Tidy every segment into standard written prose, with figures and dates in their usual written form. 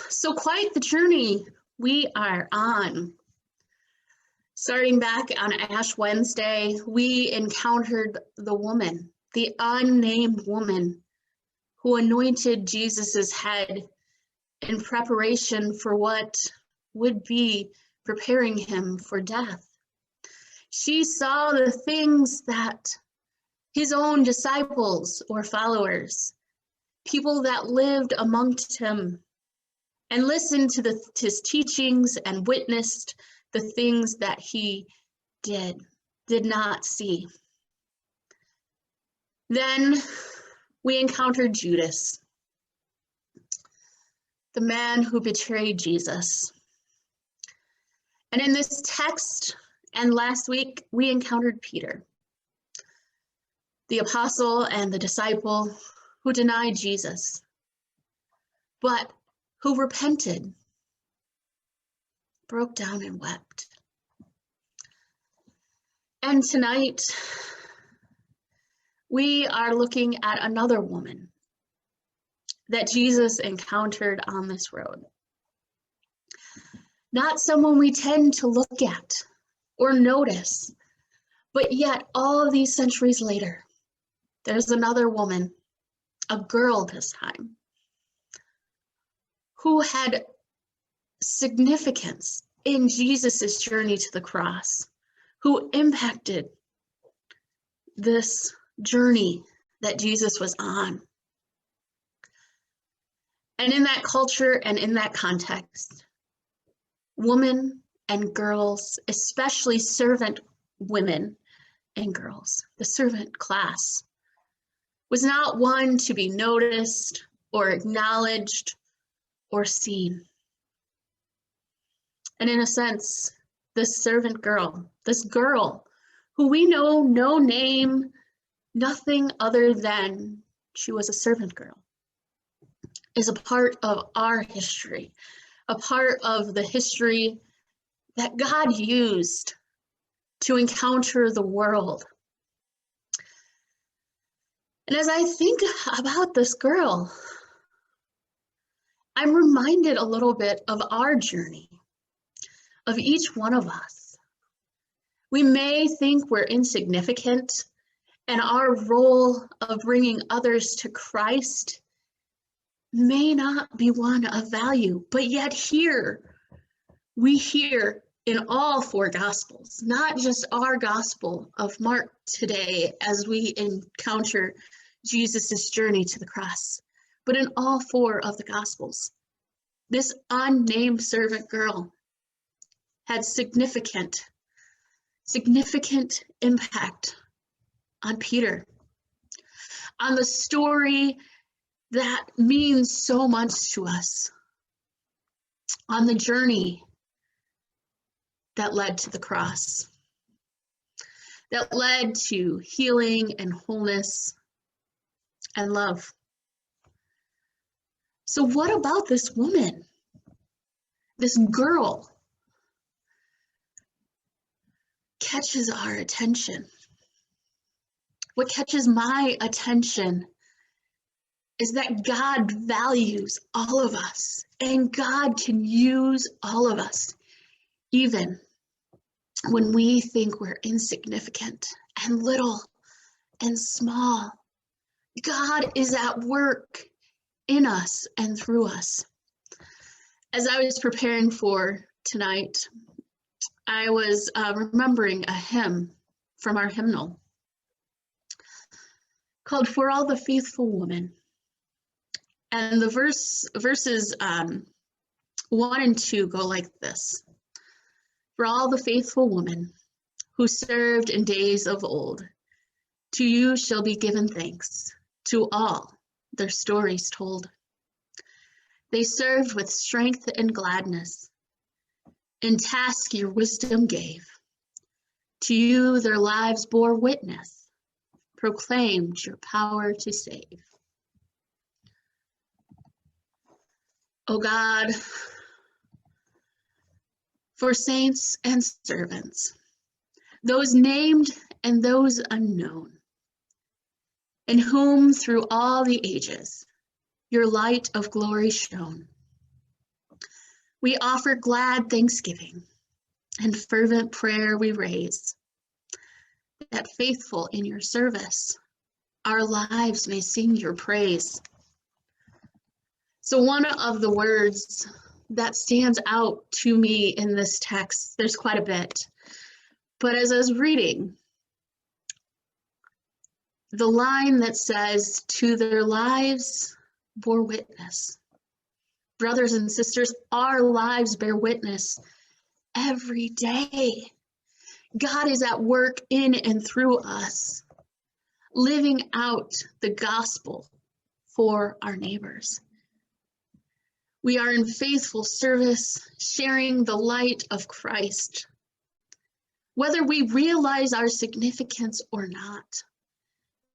So quite the journey we are on. Starting back on Ash Wednesday, we encountered the woman, the unnamed woman who anointed Jesus's head in preparation for what would be preparing him for death. She saw the things that his own disciples or followers, people that lived amongst him, and listened to his teachings and witnessed the things that he did not see. Then we encountered Judas, the man who betrayed Jesus. And in this text, and last week, we encountered Peter, the apostle and the disciple who denied Jesus, but who repented, broke down and wept. And tonight, we are looking at another woman that Jesus encountered on this road. Not someone we tend to look at or notice, but yet all of these centuries later, there's another woman, a girl this time, who had significance in Jesus's journey to the cross, who impacted this journey that Jesus was on. And in that culture and in that context, women and girls, especially servant women and girls, the servant class, was not one to be noticed or acknowledged or seen. And in a sense, this servant girl, this girl who we know no name, nothing other than she was a servant girl, is a part of our history, a part of the history that God used to encounter the world. And as I think about this girl, I'm reminded a little bit of our journey, of each one of us. We may think we're insignificant, and our role of bringing others to Christ may not be one of value, but yet we hear in all four Gospels, not just our Gospel of Mark today as we encounter Jesus's journey to the cross, but in all four of the Gospels, this unnamed servant girl had significant impact on Peter, on the story that means so much to us, on the journey that led to the cross, that led to healing and wholeness and love. So what about this woman, this girl, catches our attention? What catches my attention is that God values all of us, and God can use all of us, even when we think we're insignificant and little and small. God is at work in us and through us. As I was preparing for tonight, I was remembering a hymn from our hymnal called "For All the Faithful Women." And the verses 1 and 2 go like this. For all the faithful women who served in days of old, to you shall be given thanks, to all their stories told. They served with strength and gladness, in task your wisdom gave. To you their lives bore witness, proclaimed your power to save. O God, for saints and servants, those named and those unknown, in whom through all the ages your light of glory shone, We offer glad thanksgiving and fervent prayer we raise, that faithful in your service, our lives may sing your praise. So one of the words that stands out to me in this text, there's quite a bit, but as I was reading, the line that says, to their lives bore witness. Brothers and sisters, our lives bear witness every day. God is at work in and through us, living out the gospel for our neighbors. We are in faithful service, sharing the light of Christ. Whether we realize our significance or not,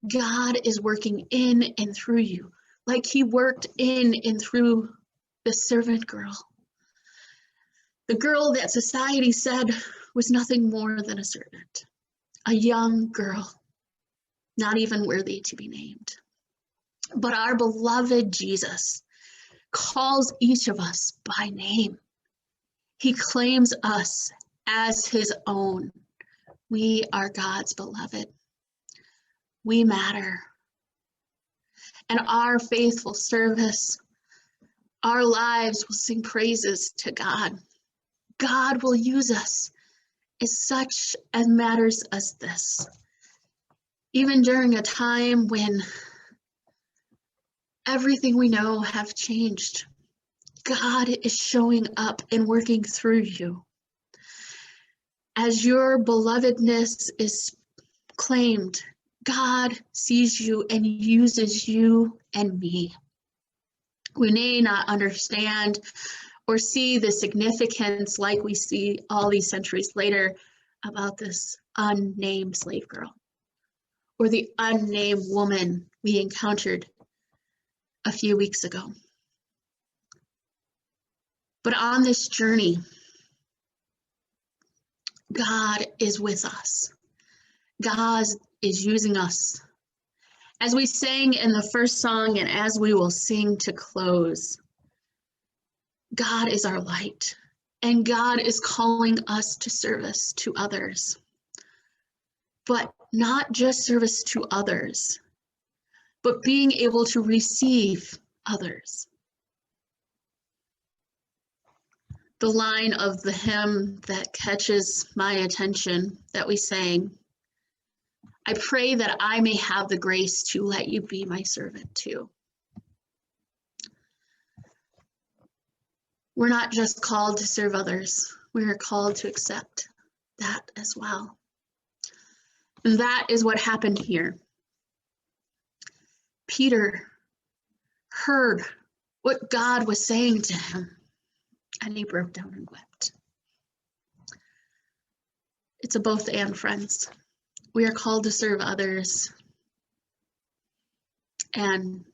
God is working in and through you, like he worked in and through the servant girl. The girl that society said was nothing more than a servant, a young girl, not even worthy to be named. But our beloved Jesus calls each of us by name. He claims us as his own. We are God's beloved. We matter. And our faithful service, our lives will sing praises to God. God will use us in such as matters as this. Even during a time when everything we know have changed, God is showing up and working through you. As your belovedness is claimed, God sees you and uses you and me. We may not understand or see the significance like we see all these centuries later about this unnamed slave girl or the unnamed woman we encountered a few weeks ago. But on this journey, God is with us. God is using us. As we sang in the first song and as we will sing to close, God is our light, and God is calling us to service to others. But not just service to others, but being able to receive others. The line of the hymn that catches my attention that we sang, I pray that I may have the grace to let you be my servant too. We're not just called to serve others, we are called to accept that as well. And that is what happened here. Peter heard what God was saying to him, and he broke down and wept. It's a both and, friends. We are called to serve others and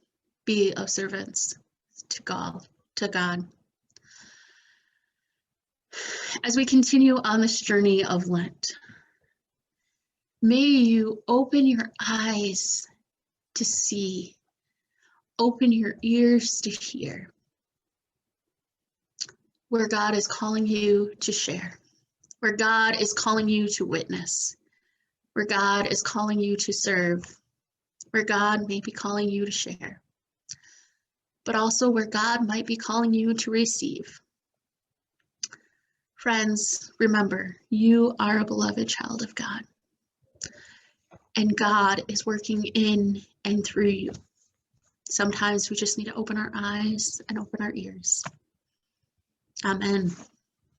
be of servants to God. As we continue on this journey of Lent, may you open your eyes to see, open your ears to hear, where God is calling you to share, where God is calling you to witness, where God is calling you to serve, where God may be calling you to share, but also where God might be calling you to receive. Friends, remember, you are a beloved child of God, and God is working in and through you. Sometimes we just need to open our eyes and open our ears. Amen.